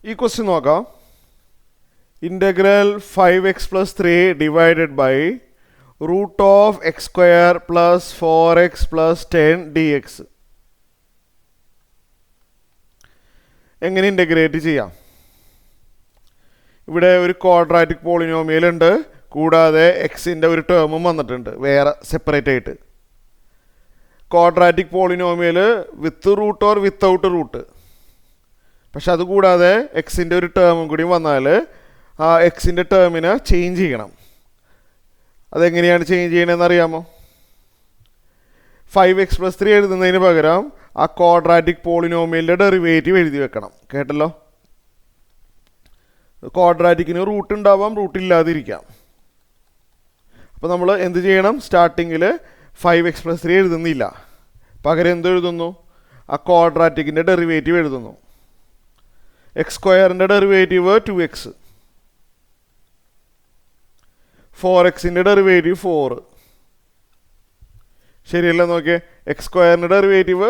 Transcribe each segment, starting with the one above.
ഈ ക്വസ്റ്റ്യൻ നോക്കാം. Integral 5x+3 divided by root of x square plus 4x+10 dx. എങ്ങനെ integrate ചെയ്യാം? ഇവിടെ ഒരു ക്വാഡ്രാറ്റിക് പോളിനോമിയൽ ഉണ്ട്, കൂടാതെ എക്സിൻ്റെ ഒരു ടേമും വന്നിട്ടുണ്ട് വേറെ സെപ്പറേറ്റ് ആയിട്ട്. Quadratic polynomial with root or without root. പക്ഷെ അതുകൂടാതെ എക്സിൻ്റെ ഒരു ടേമും കൂടി വന്നാൽ ആ എക്സിൻ്റെ ടേമിനെ ചേഞ്ച് ചെയ്യണം. അതെങ്ങനെയാണ് ചേഞ്ച് ചെയ്യണമെന്ന് അറിയാമോ? 5x+3 എഴുതുന്നതിന് പകരം ആ ക്വാഡ്രാറ്റിക് പോളിനോമിയലിൻ്റെ ഡെറിവേറ്റീവ് എഴുതി വെക്കണം. കേട്ടല്ലോ? ക്വാഡ്രാറ്റിക്കിന് റൂട്ട് ഉണ്ടാവാം, റൂട്ട് ഇല്ലാതിരിക്കാം. അപ്പോൾ നമ്മൾ എന്ത് ചെയ്യണം? സ്റ്റാർട്ടിങ്ങിൽ 5x+3 എഴുതുന്നില്ല, പകരം എന്ത് എഴുതുന്നു? ആ ക്വാഡ്രാറ്റിക്കിൻ്റെ ഡെറിവേറ്റീവ് എഴുതുന്നു. എക്സ് സ്ക്വയറിൻ്റെ ഡെറിവേറ്റീവ് 2x, 4xൻ്റെ ഡെറിവേറ്റീവ് 4. ശരിയല്ല? നോക്കിയേ, എക്സ് സ്ക്വയറിൻ്റെ ഡെറിവേറ്റീവ്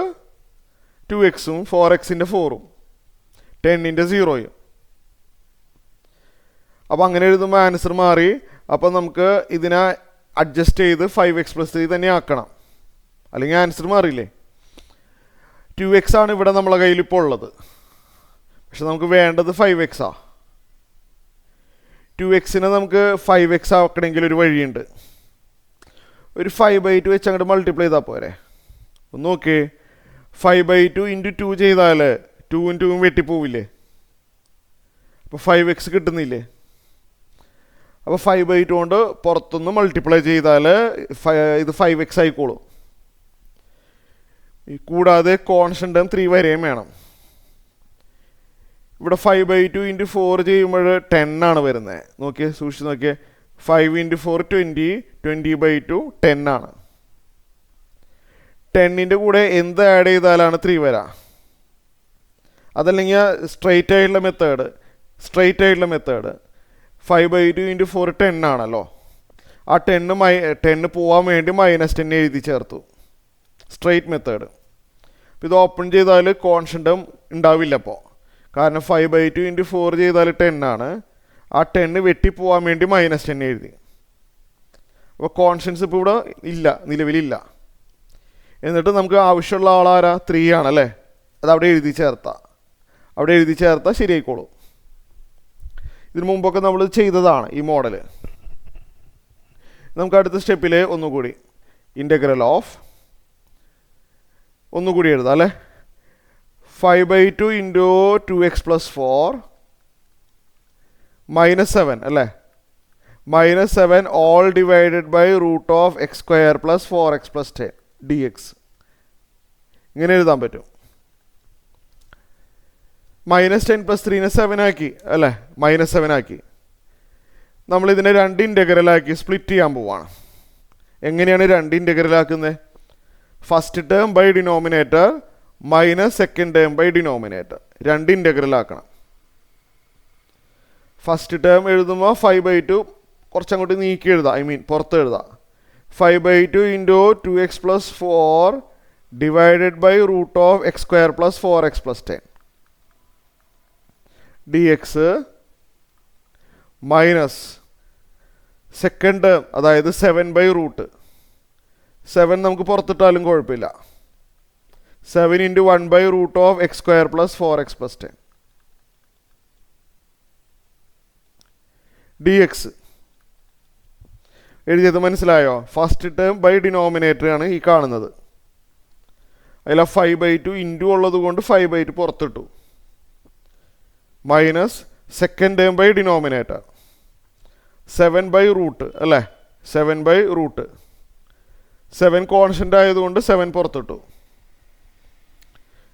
2xഉം 4xൻ്റെ 4ഉം 10ൻ്റെ 0യും. അപ്പോൾ അങ്ങനെ എഴുതുമ്പോൾ ആൻസർ മാറി. അപ്പോൾ നമുക്ക് ഇതിനെ അഡ്ജസ്റ്റ് ചെയ്ത് 5x+3 തന്നെ ആക്കണം, അല്ലെങ്കിൽ ആൻസർ മാറിയില്ലേ? 2x ആണ് ഇവിടെ നമ്മളെ കയ്യിൽ ഇപ്പോൾ ഉള്ളത്, പക്ഷെ നമുക്ക് വേണ്ടത് 5x. 2xനെ നമുക്ക് 5x ആക്കണമെങ്കിൽ ഒരു വഴിയുണ്ട്. ഒരു 5/2 വെച്ച് അങ്ങോട്ട് മൾട്ടിപ്ലൈ ചെയ്താൽ പോരെ? ഒന്ന് നോക്കിയേ, 5/2 × 2 ചെയ്താൽ 2ഉം 2ഉം വെട്ടിപ്പോവില്ലേ? അപ്പോൾ 5x കിട്ടുന്നില്ലേ? അപ്പോൾ 5/2 കൊണ്ട് പുറത്തുനിന്ന് മൾട്ടിപ്ലൈ ചെയ്താൽ ഇത് 5x ആയിക്കോളും. കൂടാതെ കോൺസ്റ്റൻ്റ് 3 വരെയും വേണം. ഇവിടെ 5/2 × 4 ചെയ്യുമ്പോൾ 10 ആണ് വരുന്നത്. നോക്കിയേ, സൂക്ഷിച്ച് നോക്കിയേ, 5 × 4 20, 20/2 10 ആണ്. 10ൻ്റെ കൂടെ എന്ത് ആഡ് ചെയ്താലാണ് 3 വരാം? അതല്ലെങ്കിൽ സ്ട്രെയിറ്റ് ആയിട്ടുള്ള മെത്തേഡ് 5/2 × 4 10 ആണല്ലോ. ആ 10 പോകാൻ വേണ്ടി -10 എഴുതി ചേർത്തു, സ്ട്രെയിറ്റ് മെത്തേഡ്. അപ്പോൾ ഇത് ഓപ്പൺ ചെയ്താൽ കോൺസ്റ്റൻ്റ് ഉണ്ടാവില്ല അപ്പോൾ, കാരണം 5/2 × 4 ചെയ്താൽ 10 ആണ്. ആ 10 വെട്ടിപ്പോവാൻ വേണ്ടി -10 എഴുതി. അപ്പോൾ കോൺസ്റ്റൻസ് ഇപ്പോൾ ഇവിടെ ഇല്ല, നിലവിലില്ല. എന്നിട്ട് നമുക്ക് ആവശ്യമുള്ള ആളാരാ? 3 ആണല്ലേ? അത് അവിടെ എഴുതി ചേർത്താൽ ശരിയായിക്കോളും. ഇതിനു മുമ്പൊക്കെ നമ്മൾ ചെയ്തതാണ് ഈ മോഡൽ. നമുക്ക് അടുത്ത സ്റ്റെപ്പിൽ ഒന്നുകൂടി ഇൻ്റഗ്രൽ ഓഫ് ഒന്നുകൂടി എഴുതാം അല്ലേ? 5/2 × 2x+4 -7 അല്ലേ? -7 all divided by root of x square plus 4x+10 dx. ഇങ്ങനെ എഴുതാൻ പറ്റും. -10+3നെ 7 ആക്കി അല്ലേ? -7 ആക്കി. നമ്മളിതിനെ 2 ഇൻ്റഗ്രലാക്കി സ്പ്ലിറ്റ് ചെയ്യാൻ പോവാണ്. എങ്ങനെയാണ് 2 ഇൻ്റഗ്രലാക്കുന്നത്? First term by denominator second term by denominator. 2 ഇൻ്റഗ്രലാക്കണം. ഫസ്റ്റ് ടേം എഴുതുമ്പോൾ 5/2 കുറച്ചങ്ങോട്ട് നീക്കി എഴുതാം, പുറത്ത് എഴുതാം. 5/2 × 2x+4 divided by root of x square plus 4x+10 dx minus second term, അതായത് 7/√. 7 നമുക്ക് പുറത്തിട്ടാലും കുഴപ്പമില്ല. 7 × 1/√ of x square plus 4x+10 dx. എഴുതിയത് മനസ്സിലായോ? ഫസ്റ്റ് ടേം ബൈ ഡിനോമിനേറ്റർ ആണ് ഈ കാണുന്നത്. അതിൽ 5/2 ഇൻറ്റു ഉള്ളത് കൊണ്ട് 5/2 പുറത്തിട്ടു. Minus second term by denominator 7/√ അല്ലേ? 7/√ 7 കോൺസ്റ്റൻ്റ് ആയതുകൊണ്ട് 7 പുറത്തിട്ടു.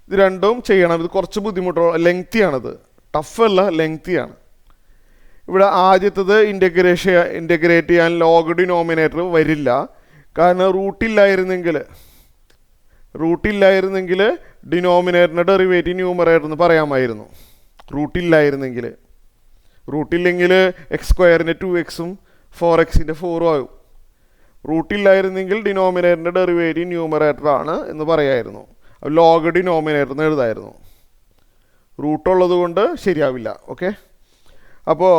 ഇത് രണ്ടും ചെയ്യണം. ഇത് കുറച്ച് ബുദ്ധിമുട്ടുള്ള ലെങ്തിയാണിത്, ടഫല്ല, ലെങ്തിയാണ്. ഇവിടെ ആദ്യത്തത് ഇൻ്റഗ്രേറ്റ് ചെയ്യാൻ ലോഗ് ഡിനോമിനേറ്റർ വരില്ല, കാരണം റൂട്ടില്ലായിരുന്നെങ്കിൽ ഡിനോമിനേറ്ററിൻ്റെ ഡെറിവേറ്റീവ് ന്യൂമറേറ്റർ എന്ന് പറയാമായിരുന്നു. റൂട്ടില്ലെങ്കിൽ എക്സ് സ്ക്വയറിൻ്റെ 2xഉം 4xൻ്റെ 4ഉം ആവും. റൂട്ടില്ലായിരുന്നെങ്കിൽ ഡിനോമിനേറ്ററിൻ്റെ ഡെറിവേറ്റീവ് ന്യൂമറേറ്റർ ആണ് എന്ന് പറയായിരുന്നു. ലോഗ് ഡിനോമിനേറ്റർ എന്ന് എഴുതായിരുന്നു. റൂട്ടുള്ളത് കൊണ്ട് ശരിയാവില്ല. ഓക്കെ, അപ്പോൾ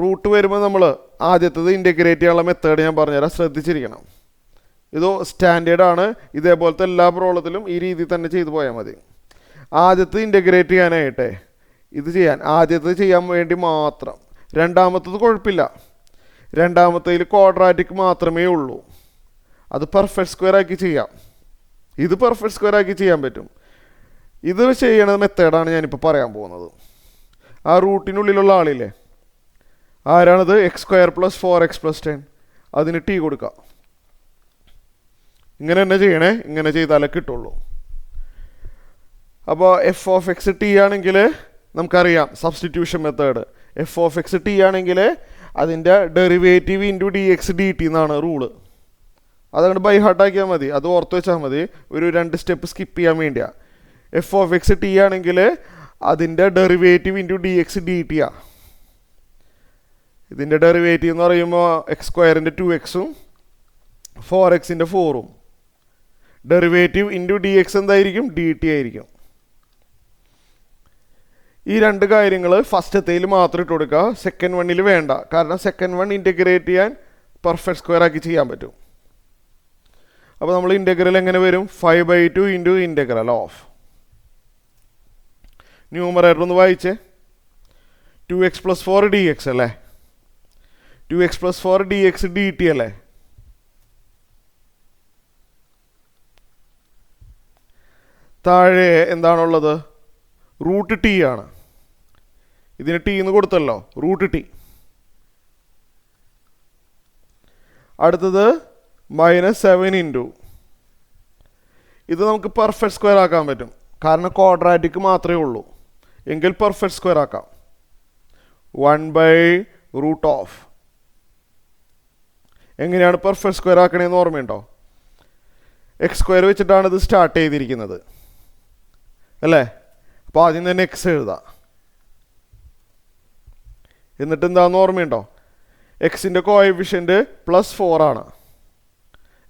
റൂട്ട് വരുമ്പോൾ നമ്മൾ ആദ്യത്തേത് ഇൻ്റഗ്രേറ്റ് ചെയ്യാനുള്ള മെത്തേഡ് ഞാൻ പറഞ്ഞുതരാം, ശ്രദ്ധിച്ചിരിക്കണം. ഇത് സ്റ്റാൻഡേർഡാണ്, ഇതേപോലത്തെ എല്ലാ പ്രോബ്ലത്തിലും ഈ രീതിയിൽ തന്നെ ചെയ്തു പോയാൽ മതി. ആദ്യത്തെ ഇൻ്റഗ്രേറ്റ് ചെയ്യാനായിട്ടെ ഇത് ചെയ്യാൻ ആദ്യത്തേത് ചെയ്യാൻ വേണ്ടി മാത്രം. രണ്ടാമത്തത് കുഴപ്പമില്ല, രണ്ടാമത്തേതിൽ ക്വാഡ്രാറ്റിക് മാത്രമേ ഉള്ളൂ, അത് പെർഫെക്റ്റ് സ്ക്വയർ ആക്കി ചെയ്യാം. ഇത് പെർഫെക്റ്റ് സ്ക്വയർ ആക്കി ചെയ്യാൻ പറ്റും. ഇത് ചെയ്യണ മെത്തേഡാണ് ഞാനിപ്പോൾ പറയാൻ പോകുന്നത്. ആ റൂട്ടിനുള്ളിലുള്ള ആളില്ലേ, ആരാണത്? x² + 4x + 10. അതിന് t കൊടുക്കുക. ഇങ്ങനെ തന്നെ ചെയ്യണേ, ഇങ്ങനെ ചെയ്താലേ കിട്ടുള്ളൂ. അപ്പോൾ f(x) t ആണെങ്കിൽ നമുക്കറിയാം സബ്സ്റ്റിറ്റ്യൂഷൻ മെത്തേഡ്. f(x) t ആണെങ്കിൽ അതിൻ്റെ ഡെറിവേറ്റീവ് ഇൻറ്റു dx dt എന്നാണ് റൂള്. അതുകൊണ്ട് ബൈ ഹാർട്ടാക്കിയാൽ മതി, അത് ഓർത്ത് വെച്ചാൽ മതി. ഒരു 2 സ്റ്റെപ്പ് സ്കിപ്പ് ചെയ്യാൻ വേണ്ടിയാണ്. f(x) t ആണെങ്കിൽ അതിൻ്റെ ഡെറിവേറ്റീവ് ഇൻറ്റു dx dt ആണ്. ഇതിൻ്റെ ഡെറിവേറ്റീവ് എന്ന് പറയുമ്പോൾ x² 2x-ഉം 4x 4-ഉം. ഡെറിവേറ്റീവ് ഇൻറ്റു dx എന്തായിരിക്കും? dt ആയിരിക്കും. ഈ രണ്ട് കാര്യങ്ങൾ ഫസ്റ്റത്തേൽ മാത്രം ഇട്ട് കൊടുക്കുക, സെക്കൻഡ് വണ്ണിൽ വേണ്ട. കാരണം സെക്കൻഡ് വൺ ഇൻ്റഗ്രേറ്റ് ചെയ്യാൻ പെർഫെക്റ്റ് സ്ക്വയർ ആക്കി ചെയ്യാൻ പറ്റും. അപ്പോൾ നമ്മൾ ഇൻ്റഗ്രൽ എങ്ങനെ വരും? 5/2 ഇൻറ്റു ഇൻ്റഗ്രൽ ഓഫ് ന്യൂമറേറ്റർ ഒന്ന് വായിച്ചേ. 2x + 4 dx അല്ലേ? 2x + 4 dx dt അല്ലേ? താഴെ എന്താണുള്ളത്? റൂട്ട് ടി ആണ്. ഇതിന് ടി എന്ന് കൊടുത്തല്ലോ, റൂട്ട് ടി. അടുത്തത് -7 ഇൻറ്റു, ഇത് നമുക്ക് പെർഫെക്റ്റ് സ്ക്വയർ ആക്കാൻ പറ്റും, കാരണം ക്വാഡ്രാറ്റിക് മാത്രമേ ഉള്ളൂ. എങ്കിൽ പെർഫെക്റ്റ് സ്ക്വയർ ആക്കാം. 1/√. എങ്ങനെയാണ് പെർഫെക്റ്റ് സ്ക്വയർ ആക്കണേന്ന് ഓർമ്മയുണ്ടോ? x² വെച്ചിട്ടാണ് ഇത് സ്റ്റാർട്ട് ചെയ്തിരിക്കുന്നത് അല്ലേ? അപ്പോൾ ആദ്യം തന്നെ എക്സ് എഴുതാം. എന്നിട്ട് എന്താണെന്ന് ഓർമ്മയുണ്ടോ? എക്സിൻ്റെ കോഎഫിഷ്യൻ്റ് +4 ആണ്.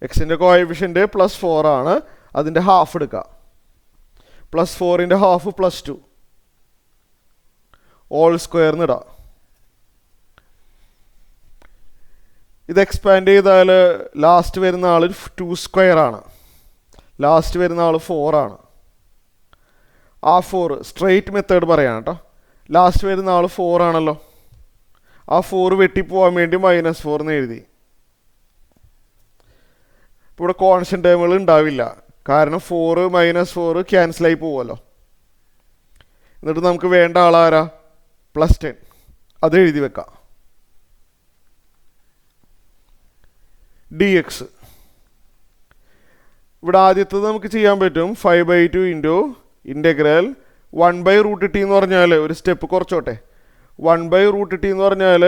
എക്സിൻ്റെ കോഎഫിഷ്യൻ്റ് +4 ആണ്. അതിൻ്റെ ഹാഫ് എടുക്കുക. +4ൻ്റെ ഹാഫ് +2 ഓൾ സ്ക്വയർന്ന് ഇടാം. ഇത് എക്സ്പാൻഡ് ചെയ്താൽ ലാസ്റ്റ് വരുന്ന ആൾ 2² ആണ്. ലാസ്റ്റ് വരുന്ന ആൾ 4 ആണ്. ആ 4 സ്ട്രെയിറ്റ് മെത്തേഡ് പറയാണ് കേട്ടോ. ലാസ്റ്റ് വരുന്ന ആൾ 4 ആണല്ലോ. ആ 4 വെട്ടിപ്പോവാൻ വേണ്ടി -4 എന്ന് എഴുതി. ഇപ്പോൾ ഇവിടെ കോൺസ്റ്റന്റ് ടേമുകൾ ഉണ്ടാവില്ല, കാരണം 4 -4 ക്യാൻസലായി പോവുമല്ലോ. എന്നിട്ട് നമുക്ക് വേണ്ട ആളാരാ? +10. അത് എഴുതി വെക്കാം. dx ഇവിടെ ആദ്യത്തത് നമുക്ക് ചെയ്യാൻ പറ്റും. 5/2 ഇൻറ്റു ഇൻ്റഗ്രൽ 1/√t എന്ന് പറഞ്ഞാൽ ഒരു സ്റ്റെപ്പ് കുറച്ചോട്ടെ. 1/√t എന്ന് പറഞ്ഞാൽ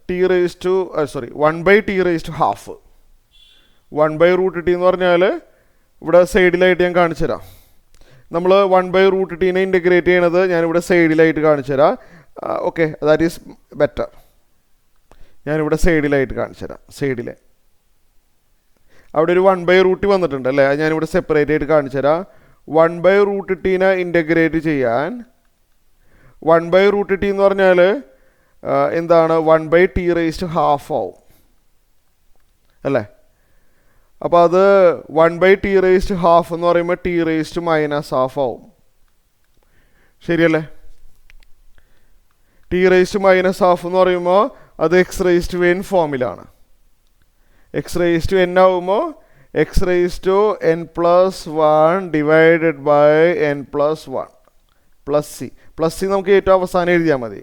1/t². 1/√t എന്ന് പറഞ്ഞാൽ ഇവിടെ സൈഡിലായിട്ട് ഞാൻ കാണിച്ചു തരാം. നമ്മൾ 1/√tനെ ഇൻ്റഗ്രേറ്റ് ചെയ്യണത് ഞാനിവിടെ സൈഡിലായിട്ട് കാണിച്ചു തരാം. Okay, that is better. ഞാനിവിടെ സൈഡിലായിട്ട് കാണിച്ചു തരാം. സൈഡിലെ അവിടെ ഒരു 1/√t വന്നിട്ടുണ്ട് അല്ലേ? അത് ഞാനിവിടെ സെപ്പറേറ്റ് ആയിട്ട് കാണിച്ചു തരാം. 1/√tനെ ഇൻ്റഗ്രേറ്റ് ചെയ്യാൻ 1/√t എന്ന് പറഞ്ഞാൽ എന്താണ്? 1/t² ആവും അല്ലേ? അപ്പോൾ അത് 1/t² എന്ന് പറയുമ്പോൾ t⁻⁻½ ആവും. ശരിയല്ലേ? t⁻⁻½ എന്ന് പറയുമ്പോൾ അത് x⁻n ഫോമിലാണ്. x⁻n ആവുമ്പോൾ x⁻n+1 divided by n+1 +c നമുക്ക് ഏറ്റവും അവസാനം എഴുതിയാൽ മതി.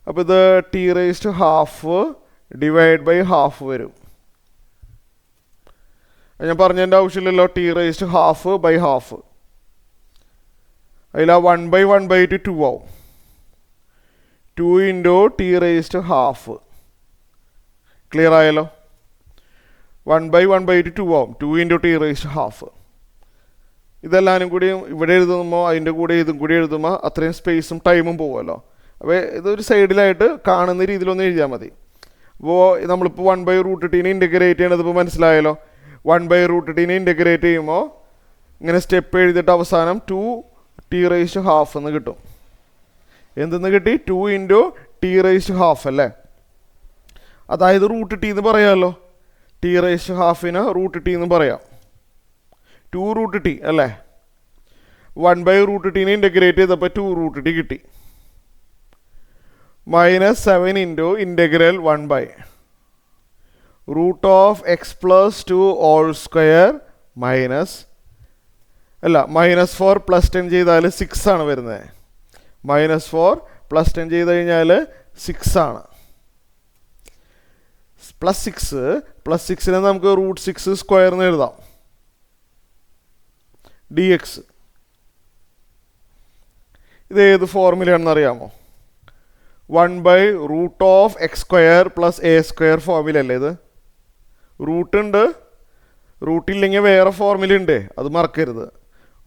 അപ്പോൾ ഇത് t⁻½ ഡിവൈഡ് ബൈ ½ വരും. ഞാൻ പറഞ്ഞതിൻ്റെ ആവശ്യമില്ലല്ലോ. t⁻½ അതിൽ ആ 1/1/2 2 ആവും. 2 ഇൻറ്റു t⁻². ക്ലിയർ ആയല്ലോ? 1/1/2 2 ആവും. 2 ഇൻറ്റു t⁻². ഇതെല്ലാവരും കൂടി ഇവിടെ എഴുതുമ്പോൾ അതിൻ്റെ കൂടെ ഇതും കൂടി എഴുതുമ്പോൾ അത്രയും സ്പേസും ടൈമും പോകുമല്ലോ. അപ്പോൾ ഇതൊരു സൈഡിലായിട്ട് കാണുന്ന രീതിയിലൊന്ന് എഴുതിയാൽ മതി. അപ്പോൾ നമ്മളിപ്പോൾ 1/√tനെ ഇൻ്റഗ്രേറ്റ് ചെയ്യണത് ഇപ്പോൾ മനസ്സിലായല്ലോ. 1/√tനെ ഇൻ്റഗ്രേറ്റ് ചെയ്യുമ്പോൾ ഇങ്ങനെ സ്റ്റെപ്പ് എഴുതിയിട്ട് അവസാനം 2 ടി റേസ് ടു ഹാഫ് എന്ന് കിട്ടും. എന്തെന്ന് കിട്ടി? 2 into t raise to half അല്ലേ. അതായത് റൂട്ട് ടി എന്ന് പറയാമല്ലോ. ടി റേസ് ടു ഹാഫിന് റൂട്ട് ടി എന്ന് പറയാം. 2 റൂട്ട് ടി അല്ലേ. 1/√t ഇൻ്റഗ്രേറ്റ് ചെയ്തപ്പോൾ 2 റൂട്ട് ടി കിട്ടി. -7 into integral 1/√(x+2) whole square -4 + 10 ചെയ്താൽ 6 ആണ് വരുന്നത്. -4 + 10 ചെയ്ത് കഴിഞ്ഞാൽ 6 ആണ്. +6 നമുക്ക് √6² എന്ന് എഴുതാം. dx ഇത് ഏത് ഫോർമുലയാണെന്ന് അറിയാമോ? 1/√(x² + a² ഫോർമുല അല്ലേ ഇത്. റൂട്ട് ഉണ്ട്, റൂട്ടില്ലെങ്കിൽ വേറെ ഫോർമുല ഉണ്ട്, അത് മറക്കരുത്.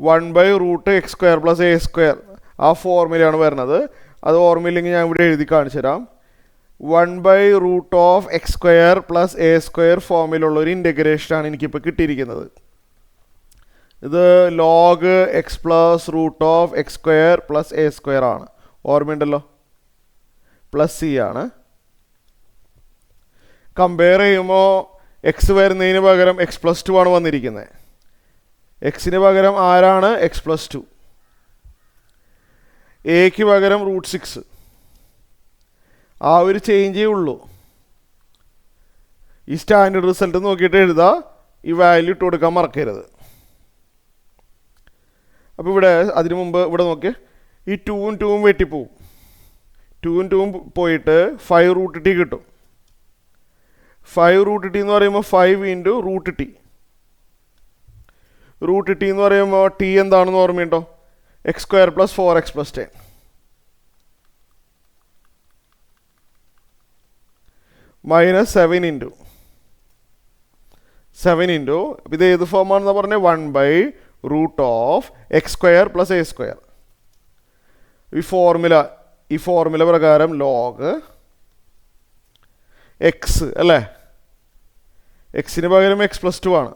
1/√(x² + a² ആ ഫോർമുലയാണ് വരുന്നത്. അത് ഓർമ്മയില്ലെങ്കിൽ ഞാൻ ഇവിടെ എഴുതി കാണിച്ചു തരാം. 1/√(x² + a² ഫോമിലുള്ള ഒരു ഇൻ്റഗ്രേഷനാണ് എനിക്കിപ്പോൾ കിട്ടിയിരിക്കുന്നത്. ഇത് log x + √(x² + a² ആണ്. ഓർമ്മയുണ്ടല്ലോ. +c ആണ്. കമ്പയർ ചെയ്യുമ്പോൾ എക്സ് വരുന്നതിന് പകരം x+2 ആണ് വന്നിരിക്കുന്നത്. എക്സിന് പകരം ആരാണ്? x+2. എക്ക് പകരം √6. ആ ഒരു ചേഞ്ചേ ഉള്ളൂ. ഈ സ്റ്റാൻഡേർഡ് റിസൾട്ട് നോക്കിയിട്ട് എഴുതുക. ഈ വാല്യൂ ഇട്ട് കൊടുക്കാൻ മറക്കരുത്. അപ്പോൾ ഇവിടെ അതിനു മുമ്പ് ഇവിടെ നോക്കി, ഈ 2ഉം 2ഉം വെട്ടിപ്പോവും. 2ഉം 2ഉം പോയിട്ട് 5 റൂട്ട് ടി കിട്ടും. 5 റൂട്ട് ടി എന്ന് പറയുമ്പോൾ 5 into root T. Root T എന്ന് പറയുമ്പോൾ ടി എന്താണെന്ന് ഓർമ്മയുണ്ടോ? x² + 4x + 10. -7 ഇൻറ്റു ഇത് ഏത് ഫോമാണെന്ന് പറഞ്ഞാൽ 1/√(x² + a². ഈ ഫോർമുല പ്രകാരം log x അല്ലേ. എക്സിന് പകരം x+2 ആണ്.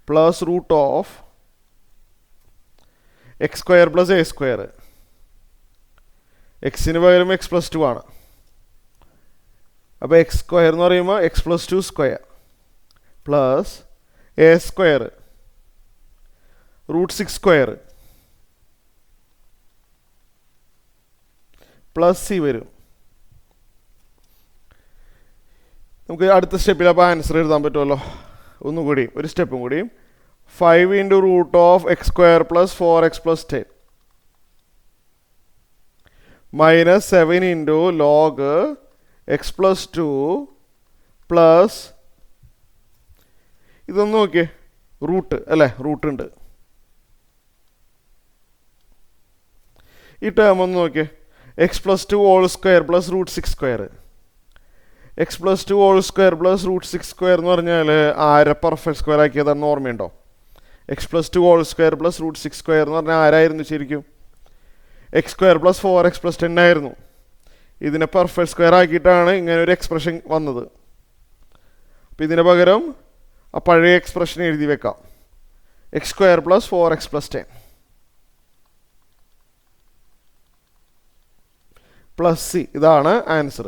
+√(x² + a². എക്സിന് പകരം x+2 ആണ്. അപ്പോൾ x² എന്ന് പറയുമ്പോൾ x+2² plus a² √6² plus c വരും. നമുക്ക് അടുത്ത സ്റ്റെപ്പിൽ അപ്പോൾ ആൻസർ എഴുതാൻ പറ്റുമല്ലോ. ഒന്നുകൂടി ഒരു സ്റ്റെപ്പും കൂടി. 5 into √(x² + 4x + 10 -7 into log x+2 plus ഇതൊന്ന് നോക്കിയേ, റൂട്ട് അല്ലേ, റൂട്ട് ഉണ്ട്. ഈ ടേം ഒന്ന് നോക്കിയേ, x+2 whole square plus √6². x+2 whole square plus √6² എന്ന് പറഞ്ഞാൽ ആരെ പെർഫെക്റ്റ് സ്ക്വയർ ആക്കിയതാണെന്ന് ഓർമ്മയുണ്ടോ? x+2 ഹോൾ സ്ക്വയർ പ്ലസ് √6² എന്ന് പറഞ്ഞാൽ ആരായിരുന്നു ശരിക്കും? x² + 4x + 10 ആയിരുന്നു. ഇതിനെ പെർഫെക്റ്റ് സ്ക്വയർ ആക്കിയിട്ടാണ് ഇങ്ങനെ ഒരു എക്സ്പ്രഷൻ വന്നത്. അപ്പം ഇതിന് പകരം ആ പഴയ എക്സ്പ്രഷൻ എഴുതി വെക്കാം. x² + 4x + 10 plus c. ഇതാണ് ആൻസർ.